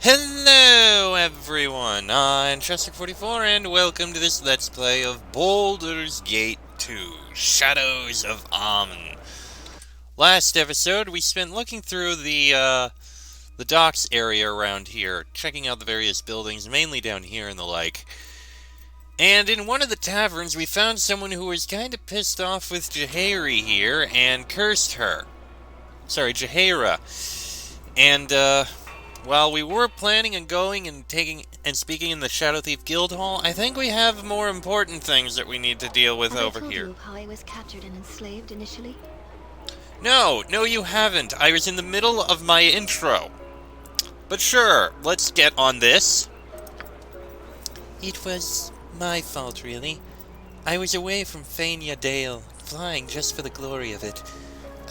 Hello everyone, I'm Chester44 and welcome to this Let's Play of Baldur's Gate 2, Shadows of Amn. Last episode we spent looking through the docks area around here, checking out the various buildings, mainly down here in the lake. And in one of the taverns we found someone who was kinda pissed off with Jaheira here and cursed her. Sorry, Jaheira. And, while we were planning on going and speaking in the Shadow Thief Guild Hall, I think we have more important things that we need to deal with over here. You how I was captured and enslaved initially? No, you haven't. I was in the middle of my intro. But sure, let's get on this. It was my fault, really. I was away from Fania Dale, flying just for the glory of it.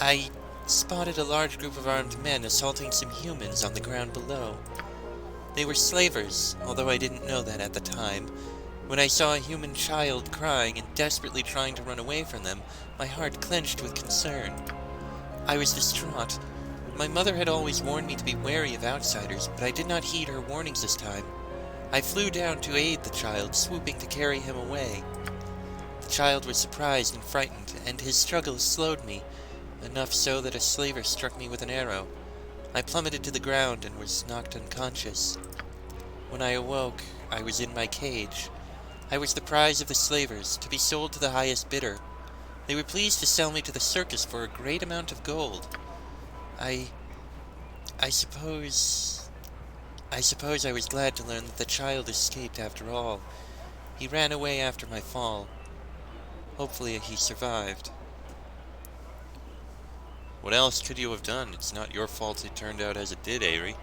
I spotted a large group of armed men assaulting some humans on the ground below. They were slavers, although I didn't know that at the time. When I saw a human child crying and desperately trying to run away from them, my heart clenched with concern. I was distraught. My mother had always warned me to be wary of outsiders, but I did not heed her warnings this time. I flew down to aid the child, swooping to carry him away. The child was surprised and frightened, and his struggles slowed me, enough so that a slaver struck me with an arrow. I plummeted to the ground and was knocked unconscious. When I awoke, I was in my cage. I was the prize of the slavers, to be sold to the highest bidder. They were pleased to sell me to the circus for a great amount of gold. I suppose I was glad to learn that the child escaped after all. He ran away after my fall. Hopefully he survived. What else could you have done? It's not your fault it turned out as it did, Aerie.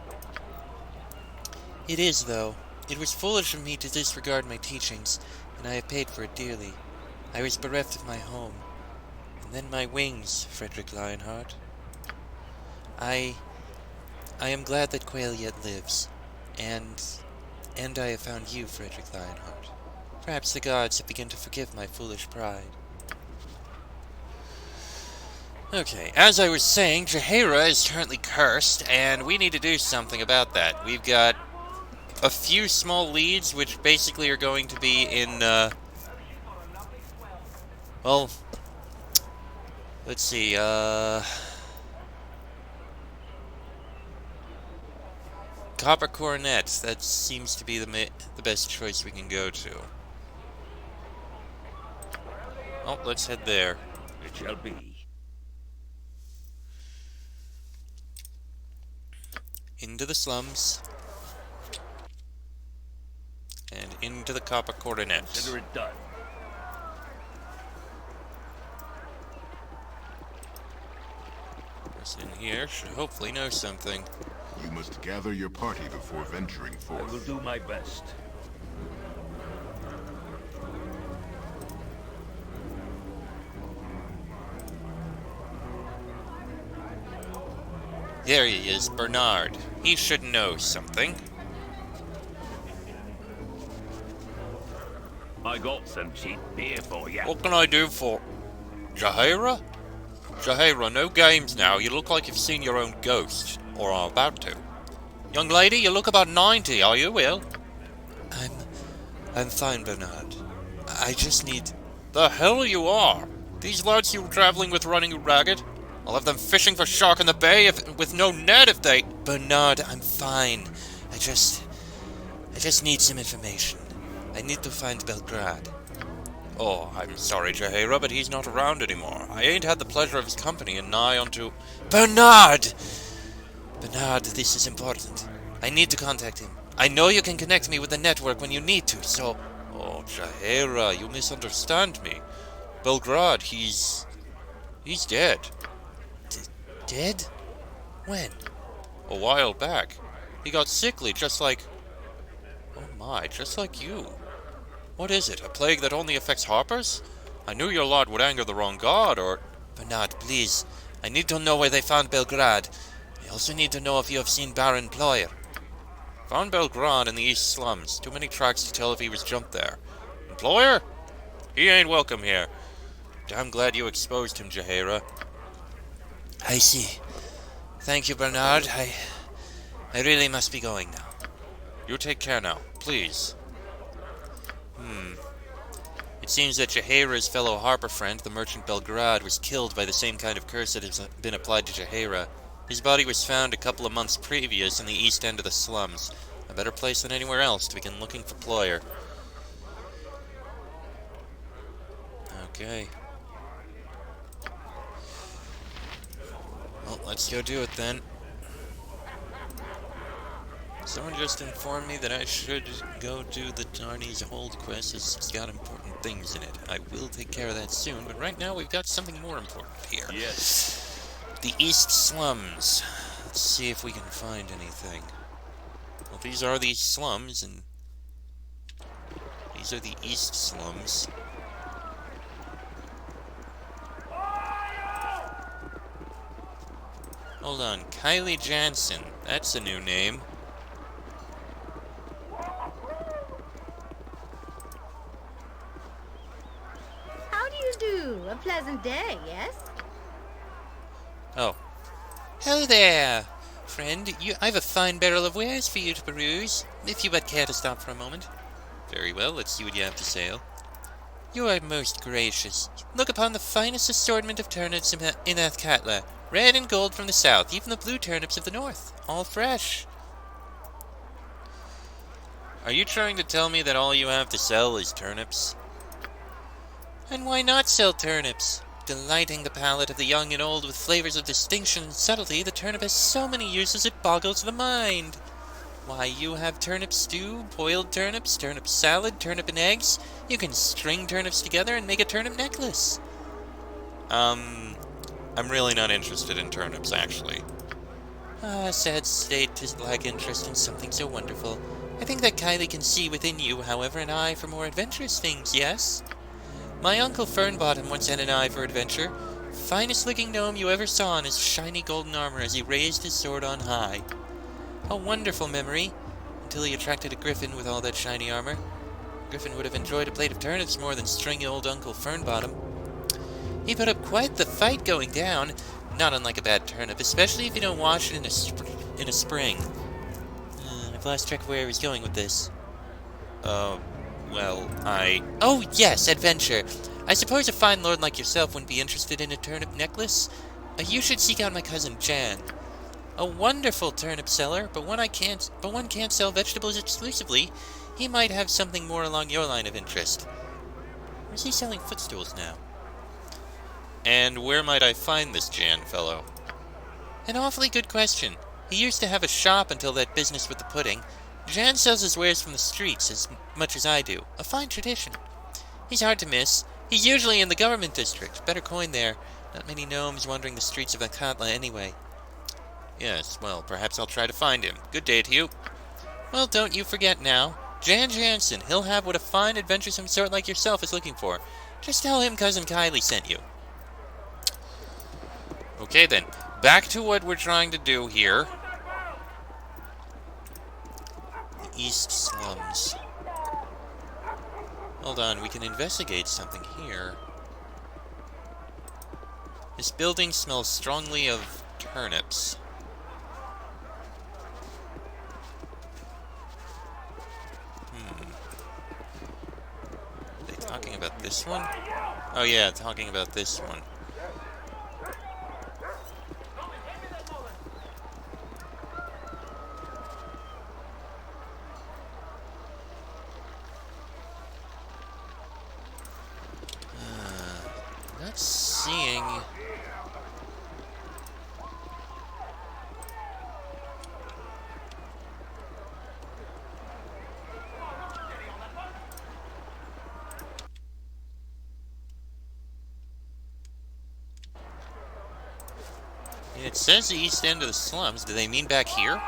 It is, though. It was foolish of me to disregard my teachings, and I have paid for it dearly. I was bereft of my home, and then my wings, Frederick Lionheart. I am glad that Quail yet lives, and I have found you, Frederick Lionheart. Perhaps the gods have begun to forgive my foolish pride. Okay, as I was saying, Jaheira is currently cursed, and we need to do something about that. We've got a few small leads, which basically are going to be in, well, let's see, Copper Coronet, that seems to be the best choice we can go to. Oh, let's head there. It shall be. Into the slums. And into the Copper Coronet. Consider it done. Person in here should hopefully know something. You must gather your party before venturing I forth. will do my best. There he is, Bernard. He should know something. I got some cheap beer for you. What can I do for... Jaheira? Jaheira, no games now. You look like you've seen your own ghost. Or are about to. Young lady, you look about 90. Are you ill? I'm fine, Bernard. I just need... The hell you are! These lads you were traveling with running you ragged? I'll have them fishing for shark in the bay with no net if they... Bernard, I'm fine. I just need some information. I need to find Belgrade. Oh, I'm sorry, Jaheira, but he's not around anymore. I ain't had the pleasure of his company in nigh unto... Bernard! Bernard, this is important. I need to contact him. I know you can connect me with the network when you need to, so... Oh, Jaheira, you misunderstand me. Belgrade, he's dead. Dead? When? A while back. He got sickly, just like... Oh my, just like you. What is it, a plague that only affects harpers? I knew your lot would anger the wrong god, or... Bernard, please. I need to know where they found Belgrade. I also need to know if you have seen Baron Ployer. Found Belgrade in the east slums. Too many tracks to tell if he was jumped there. Ployer? He ain't welcome here. Damn glad you exposed him, Jaheira. I see. Thank you, Bernard. I really must be going now. You take care now, please. It seems that Jaheira's fellow harbor friend, the merchant Belgrade, was killed by the same kind of curse that has been applied to Jaheira. His body was found a couple of months previous in the east end of the slums. A better place than anywhere else to begin looking for Ployer. Okay. Well, let's go do it then. Someone just informed me that I should go do the Darney's Hold quest, as it's got important things in it. I will take care of that soon, but right now we've got something more important here. Yes. The East Slums. Let's see if we can find anything. Well, these are the slums, and these are the East Slums. Hold on, Kylie Jansen. That's a new name. How do you do? A pleasant day, yes? Oh. Hello there, friend. I have a fine barrel of wares for you to peruse, if you but care to stop for a moment. Very well, let's see what you have to sell. You are most gracious. Look upon the finest assortment of turnips in Athkatla. Red and gold from the south, even the blue turnips of the north. All fresh. Are you trying to tell me that all you have to sell is turnips? And why not sell turnips? Delighting the palate of the young and old with flavors of distinction and subtlety, the turnip has so many uses it boggles the mind. Why, you have turnip stew, boiled turnips, turnip salad, turnip and eggs. You can string turnips together and make a turnip necklace. I'm really not interested in turnips, actually. Ah, sad state to lack interest in something so wonderful. I think that Kylie can see within you, however, an eye for more adventurous things, yes? My Uncle Fernbottom once had an eye for adventure. Finest looking gnome you ever saw in his shiny golden armor as he raised his sword on high. A wonderful memory, until he attracted a griffin with all that shiny armor. Griffin would have enjoyed a plate of turnips more than stringy old Uncle Fernbottom. He put up quite the fight going down, not unlike a bad turnip, especially if you don't wash it in a spring. I've lost track of where he's going with this. Oh, yes, adventure. I suppose a fine lord like yourself wouldn't be interested in a turnip necklace? You should seek out my cousin Jan. A wonderful turnip seller, but one can't sell vegetables exclusively. He might have something more along your line of interest. Where's he selling footstools now? And where might I find this Jan fellow? An awfully good question. He used to have a shop until that business with the pudding. Jan sells his wares from the streets as much as I do. A fine tradition. He's hard to miss. He's usually in the government district. Better coin there. Not many gnomes wandering the streets of Akatla anyway. Yes, well, perhaps I'll try to find him. Good day to you. Well, don't you forget now. Jan Jansen. He'll have what a fine, adventuresome sort like yourself is looking for. Just tell him Cousin Kylie sent you. Okay, then. Back to what we're trying to do here. The East Slums. Hold on, we can investigate something here. This building smells strongly of turnips. Are they talking about this one? Oh yeah, talking about this one. Not seeing... It says the east end of the slums. Do they mean back here?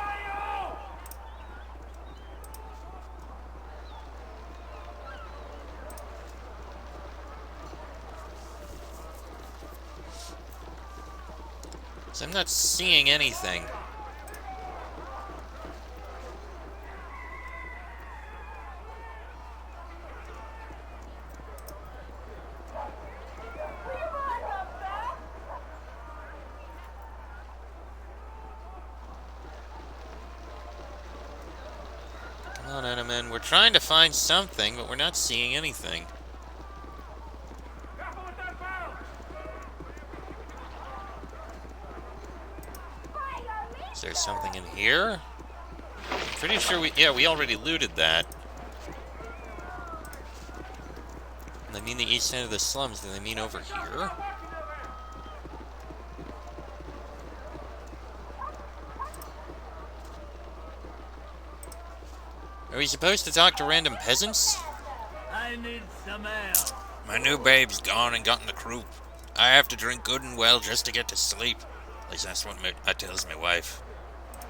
So I'm not seeing anything. Come on, Eneman. We're trying to find something, but we're not seeing anything. Is there something in here? Pretty sure we already looted that. They mean the east end of the slums. Do they mean over here? Are we supposed to talk to random peasants? I need some help. My new babe's gone and got in the croup. I have to drink good and well just to get to sleep. At least that's what I tells my wife.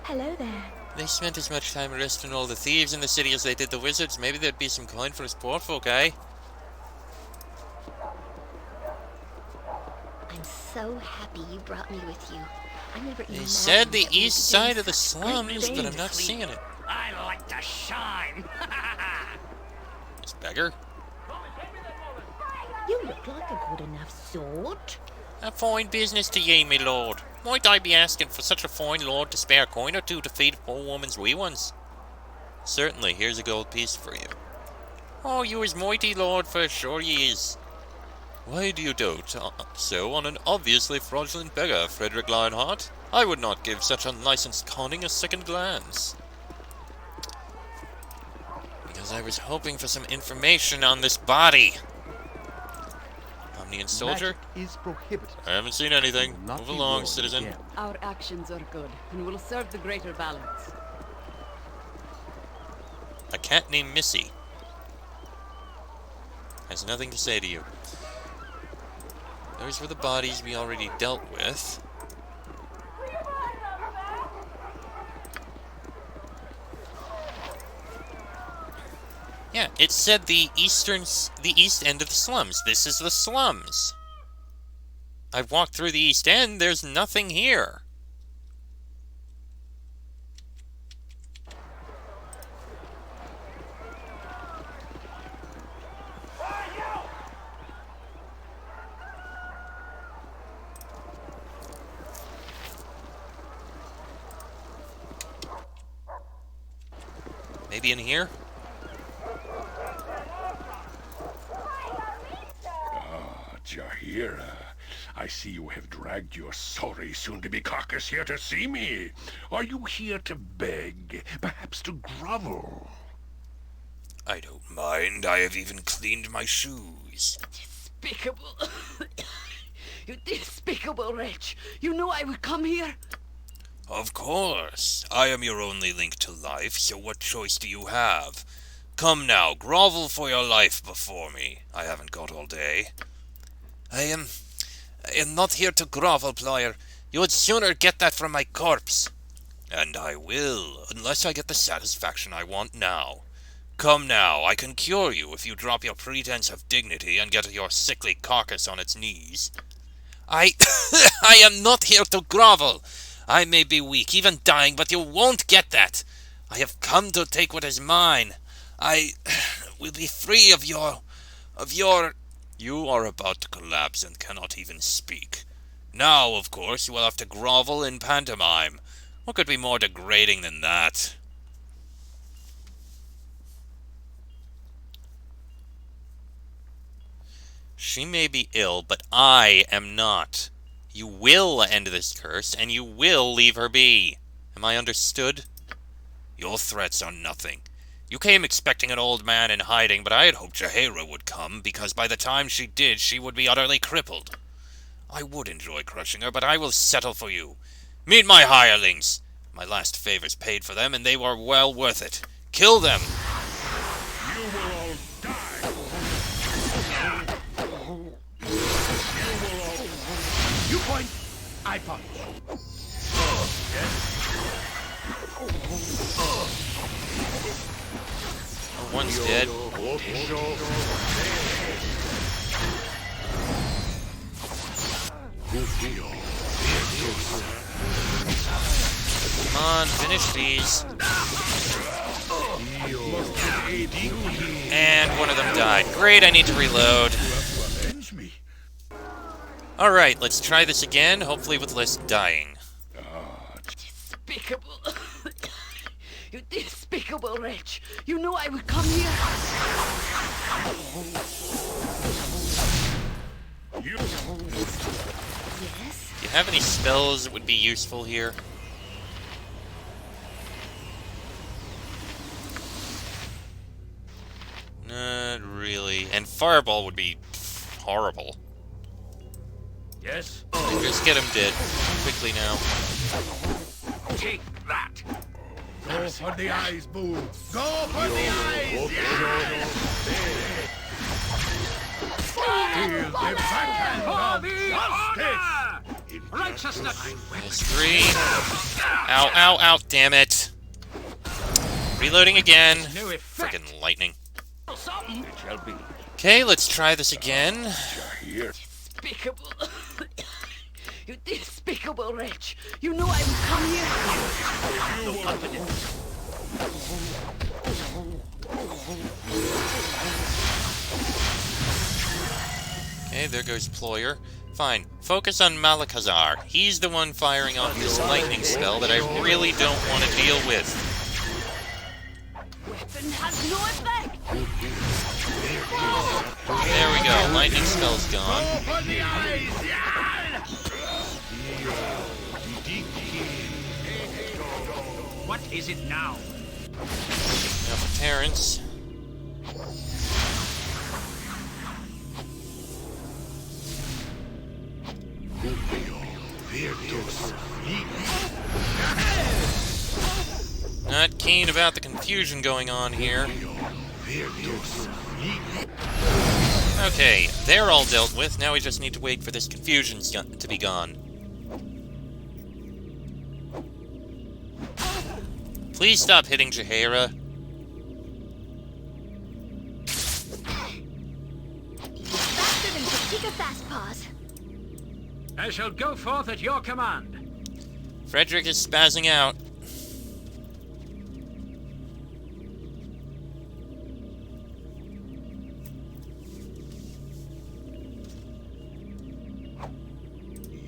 Hello there. They spent as much time arresting all the thieves in the city as they did the wizards. Maybe there'd be some coin for us poor folk, eh? I'm so happy you brought me with you. I never They imagined said the that we east could do side of the such great slums, but I'm things. not seeing it. I like to shine. This beggar? You look like a good enough sort. A fine business to ye, me lord. Might I be asking for such a fine lord to spare a coin or two to feed a poor woman's wee ones? Certainly, here's a gold piece for you. Oh, you is mighty lord, for sure ye is. Why do you dote so on an obviously fraudulent beggar, Frederick Lionheart? I would not give such unlicensed conning a second glance. Because I was hoping for some information on this body. Omnian soldier? Magic is prohibited. I haven't seen anything. Not Move be along, worn citizen. again. Our actions are good and will serve the greater balance. A cat named Missy. Has nothing to say to you. Those were the bodies we already dealt with. Yeah, it said the east end of the slums. This is the slums. I've walked through the east end. There's nothing here. Maybe in here? Jaheira, I see you have dragged your sorry soon-to-be carcass here to see me. Are you here to beg, perhaps to grovel? I don't mind. I have even cleaned my shoes. Despicable. You despicable wretch. You knew I would come here? Of course. I am your only link to life, so what choice do you have? Come now, grovel for your life before me. I haven't got all day. I am not here to grovel, Plier. You would sooner get that from my corpse. And I will, unless I get the satisfaction I want now. Come now, I can cure you if you drop your pretense of dignity and get your sickly carcass on its knees. I am not here to grovel. I may be weak, even dying, but you won't get that. I have come to take what is mine. I will be free of your... You are about to collapse and cannot even speak. Now, of course, you will have to grovel in pantomime. What could be more degrading than that? She may be ill, but I am not. You will end this curse, and you will leave her be. Am I understood? Your threats are nothing. You came expecting an old man in hiding, but I had hoped Jaheira would come, because by the time she did, she would be utterly crippled. I would enjoy crushing her, but I will settle for you. Meet my hirelings. My last favors paid for them, and they were well worth it. Kill them. You will all die. You point, I punch. One's dead. Come on, finish these. And one of them died. Great, I need to reload. Avenge me. Alright, let's try this again, hopefully with less dying. Despicable. You despicable wretch! You know I would come here! You Yes? Do you have any spells that would be useful here? Not really. And Fireball would be horrible. Yes? Just get him dead. Quickly now. Take that! Go for the eyes, Boo! Go for the eyes! Yeah! Feel the backhand of justice! Righteousness! There's 3. Ow, ow, ow, damn it. Reloading again. No effect! Frickin' lightning. Something! It shall be. Okay, let's try this again. here. Despicable... You despicable wretch! You know I would come here! No confidence. Okay, there goes Ployer. Fine. Focus on Malakazar. He's the one firing off this lightning spell that I really don't want to deal with. Weapon has no effect! There we go. Lightning spell's gone. Go for the eyes! Yeah! What is it now? Now for Terrence. Not keen about the confusion going on here. Okay, they're all dealt with. Now we just need to wait for this confusion to be gone. Please stop hitting Jaheira. Faster than Katika Fast Paws. I shall go forth at your command. Frederick is spazzing out.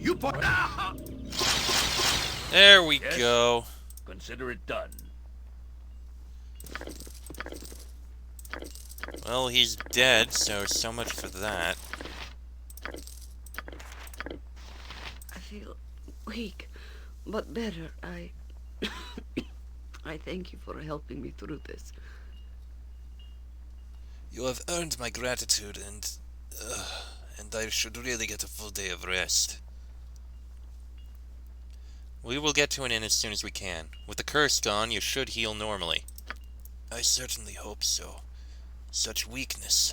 You put... There we Yes? go. Consider it done. Well, he's dead, so much for that. I feel weak, but better. I thank you for helping me through this. You have earned my gratitude, and I should really get a full day of rest. We will get to an inn as soon as we can. With the curse gone, you should heal normally. I certainly hope so. Such weakness.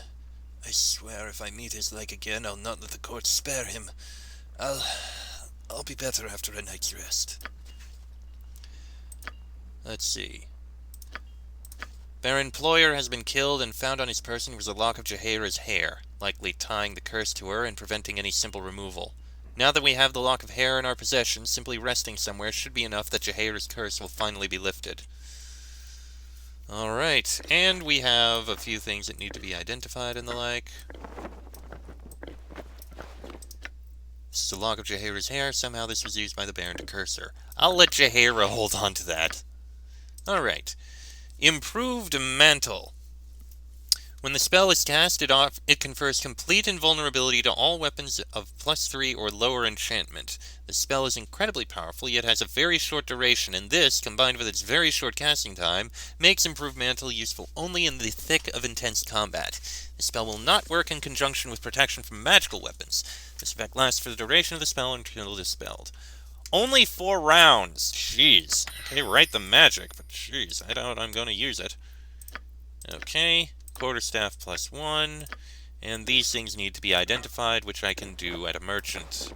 I swear if I meet his like again, I'll not let the court spare him. I'll be better after a night's rest. Let's see. Baron Ployer has been killed, and found on his person was a lock of Jaheira's hair, likely tying the curse to her and preventing any simple removal. Now that we have the lock of hair in our possession, simply resting somewhere should be enough that Jaheira's curse will finally be lifted. Alright, and we have a few things that need to be identified and the like. This is a lock of Jaheira's hair. Somehow this was used by the Baron to curse her. I'll let Jaheira hold on to that. Alright. Improved Mantle. When the spell is cast, it confers complete invulnerability to all weapons of +3 or lower enchantment. The spell is incredibly powerful, yet has a very short duration, and this, combined with its very short casting time, makes Improved Mantle useful only in the thick of intense combat. The spell will not work in conjunction with protection from magical weapons. This effect lasts for the duration of the spell until dispelled. Only 4 rounds! Jeez. Okay, write the magic, but jeez, I doubt I'm going to use it. Okay. Quarterstaff +1, and these things need to be identified, which I can do at a merchant.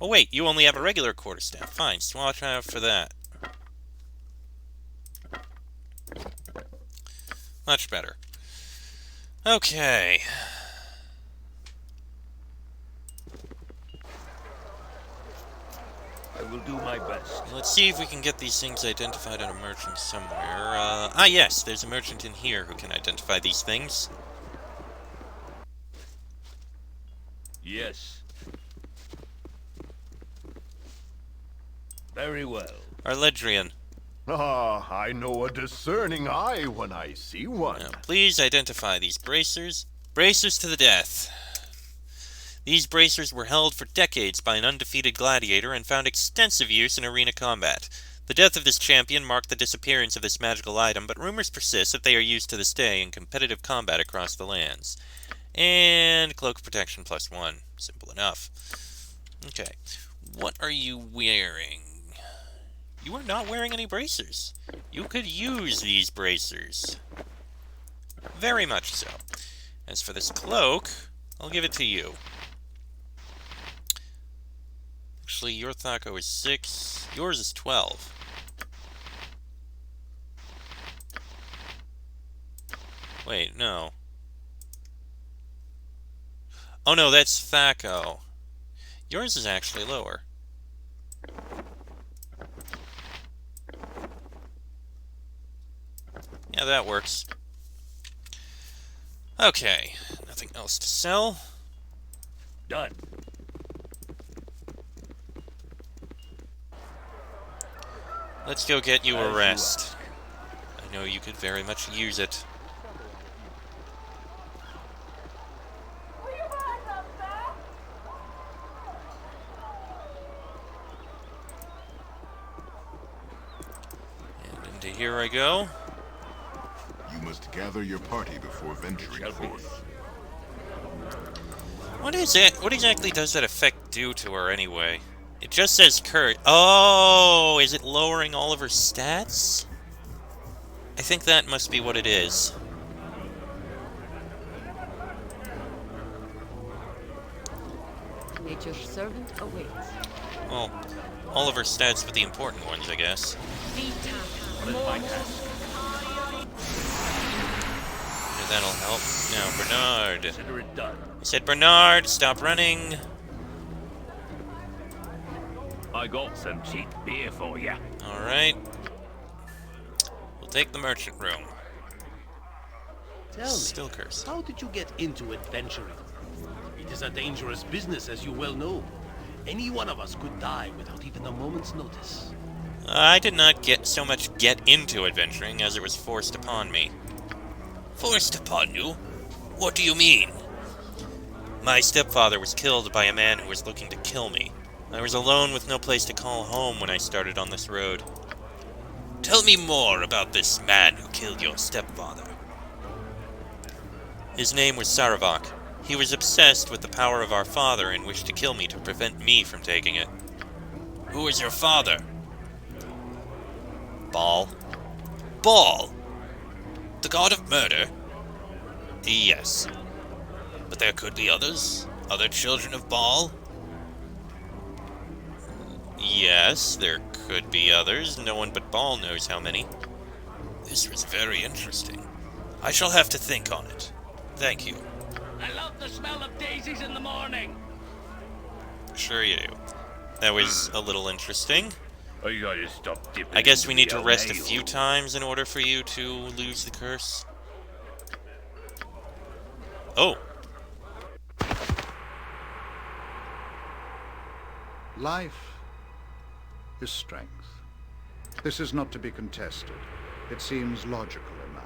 Oh wait, you only have a regular quarterstaff. Fine, swatch out for that. Much better. Okay. I will do my best. Let's see if we can get these things identified at a merchant somewhere. Yes, there's a merchant in here who can identify these things. Yes. Very well. Arledrian. Ah, I know a discerning eye when I see one. Now, please identify these bracers. Bracers to the death. These bracers were held for decades by an undefeated gladiator and found extensive use in arena combat. The death of this champion marked the disappearance of this magical item, but rumors persist that they are used to this day in competitive combat across the lands. And cloak protection +1. Simple enough. Okay. What are you wearing? You are not wearing any bracers. You could use these bracers. Very much so. As for this cloak, I'll give it to you. Actually, your Thaco is 6. Yours is 12. Wait, no. Oh no, that's Thaco. Yours is actually lower. Yeah, that works. Okay, nothing else to sell. Done. Let's go get you a rest. I know you could very much use it. And into here I go. You must gather your party before venturing forth. What is it? What exactly does that effect do to her anyway? It just says curse. Oh, is it lowering all of her stats? I think that must be what it is. Nature's servant awaits. Well, all of her stats but the important ones, I guess. That'll help. Now, Bernard. Consider it done. I said, Bernard, stop running. I got some cheap beer for you. Alright. We'll take the merchant room. Tell me, Still cursed. how did you get into adventuring? It is a dangerous business, as you well know. Any one of us could die without even a moment's notice. I did not get into adventuring as it was forced upon me. Forced upon you? What do you mean? My stepfather was killed by a man who was looking to kill me. I was alone with no place to call home when I started on this road. Tell me more about this man who killed your stepfather. His name was Saravak. He was obsessed with the power of our father and wished to kill me to prevent me from taking it. Who is your father? Baal. Baal? The god of murder? Yes. But there could be others? Other children of Baal? Yes, there could be others. No one but Baal knows how many. This was very interesting. I shall have to think on it. Thank you. I love the smell of daisies in the morning. Sure you do. That was a little interesting. I gotta stop dipping. I guess we into need to the rest a ale. few times in order for you to lose the curse. Oh. Life is strength. This is not to be contested. It seems logical enough.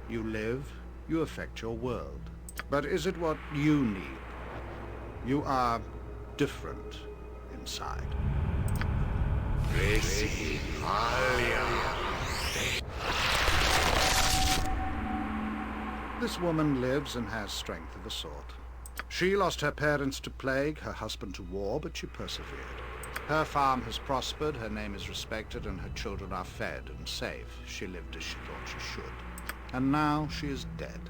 You live, you affect your world. But is it what you need? You are different inside. This woman lives and has strength of a sort. She lost her parents to plague, her husband to war, but she persevered. Her farm has prospered, her name is respected, and her children are fed and safe. She lived as she thought she should. And now she is dead.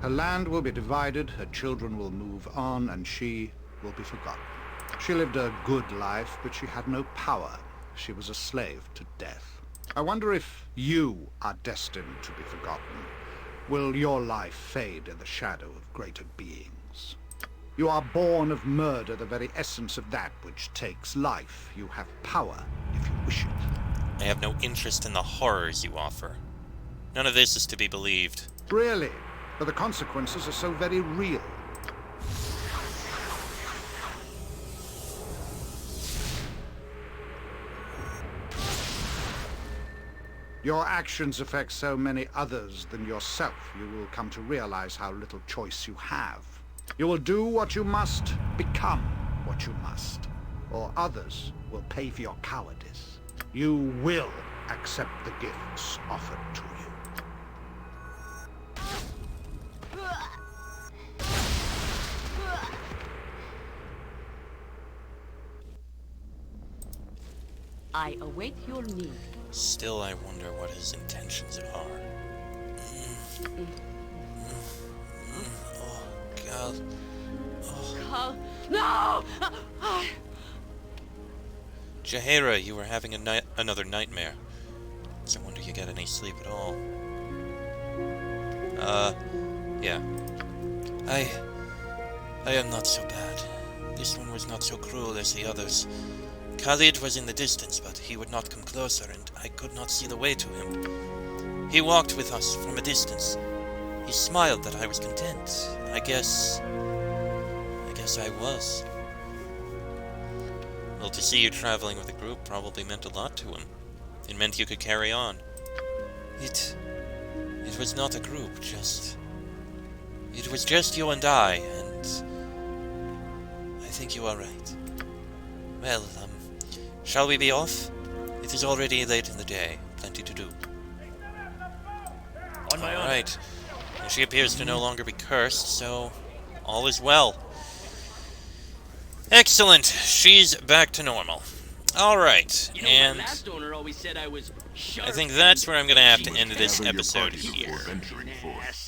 Her land will be divided, her children will move on, and she will be forgotten. She lived a good life, but she had no power. She was a slave to death. I wonder if you are destined to be forgotten. Will your life fade in the shadow of greater beings? You are born of murder, the very essence of that which takes life. You have power if you wish it. I have no interest in the horrors you offer. None of this is to be believed. Really? But the consequences are so very real. Your actions affect so many others than yourself. You will come to realize how little choice you have. You will do what you must, become what you must, or others will pay for your cowardice. You will accept the gifts offered to you. I await your need. Still, I wonder what his intentions are. Oh, God. Carl, no! Jaheira, you were having another nightmare. So I wonder you get any sleep at all. Yeah. I am not so bad. This one was not so cruel as the others. Khalid was in the distance, but he would not come closer, and I could not see the way to him. He walked with us from a distance. He smiled that I was content. I guess I was. Well, to see you traveling with a group probably meant a lot to him. It meant you could carry on. It was not a group, it was just you and I, and I think you are right. Well, shall we be off? It is already late in the day. Plenty to do. On my honor. Alright. She appears to no longer be cursed, so all is well. Excellent. She's back to normal. Alright, You know, and my last owner always said I was sharp I think that's where I'm going to have to and end this Gather your episode party here. before venturing forth.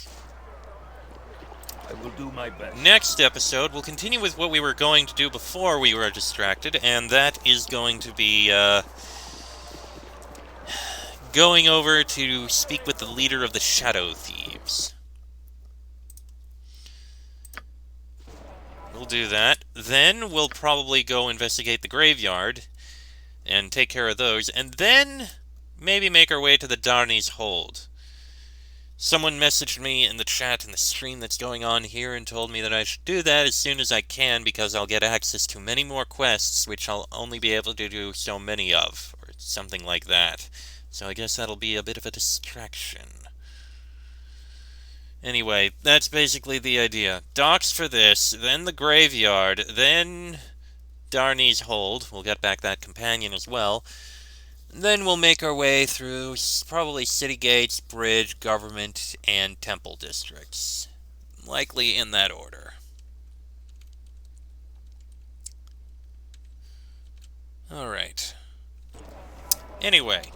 I will do my best. Next episode, we'll continue with what we were going to do before we were distracted, and that is going to be, going over to speak with the leader of the Shadow Thieves. We'll do that. Then we'll probably go investigate the graveyard and take care of those, and then maybe make our way to the Darni's Hold. Someone messaged me in the chat in the stream that's going on here and told me that I should do that as soon as I can because I'll get access to many more quests which I'll only be able to do so many of, or something like that. So I guess that'll be a bit of a distraction. Anyway, that's basically the idea. Docks for this, then the graveyard, then Darni's Hold. We'll get back that companion as well. Then we'll make our way through probably city gates, bridge, government, and temple districts. Likely in that order. Alright. Anyway,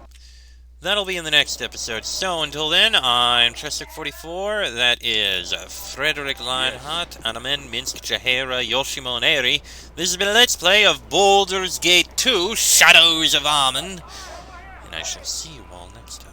that'll be in the next episode. So until then, I'm Chester44. That is Frederick Lionheart, Anamen, Minsk, Jaheira, Yoshimo, and Eri. This has been a Let's Play of Baldur's Gate 2, Shadows of Armen. And I shall see you all next time.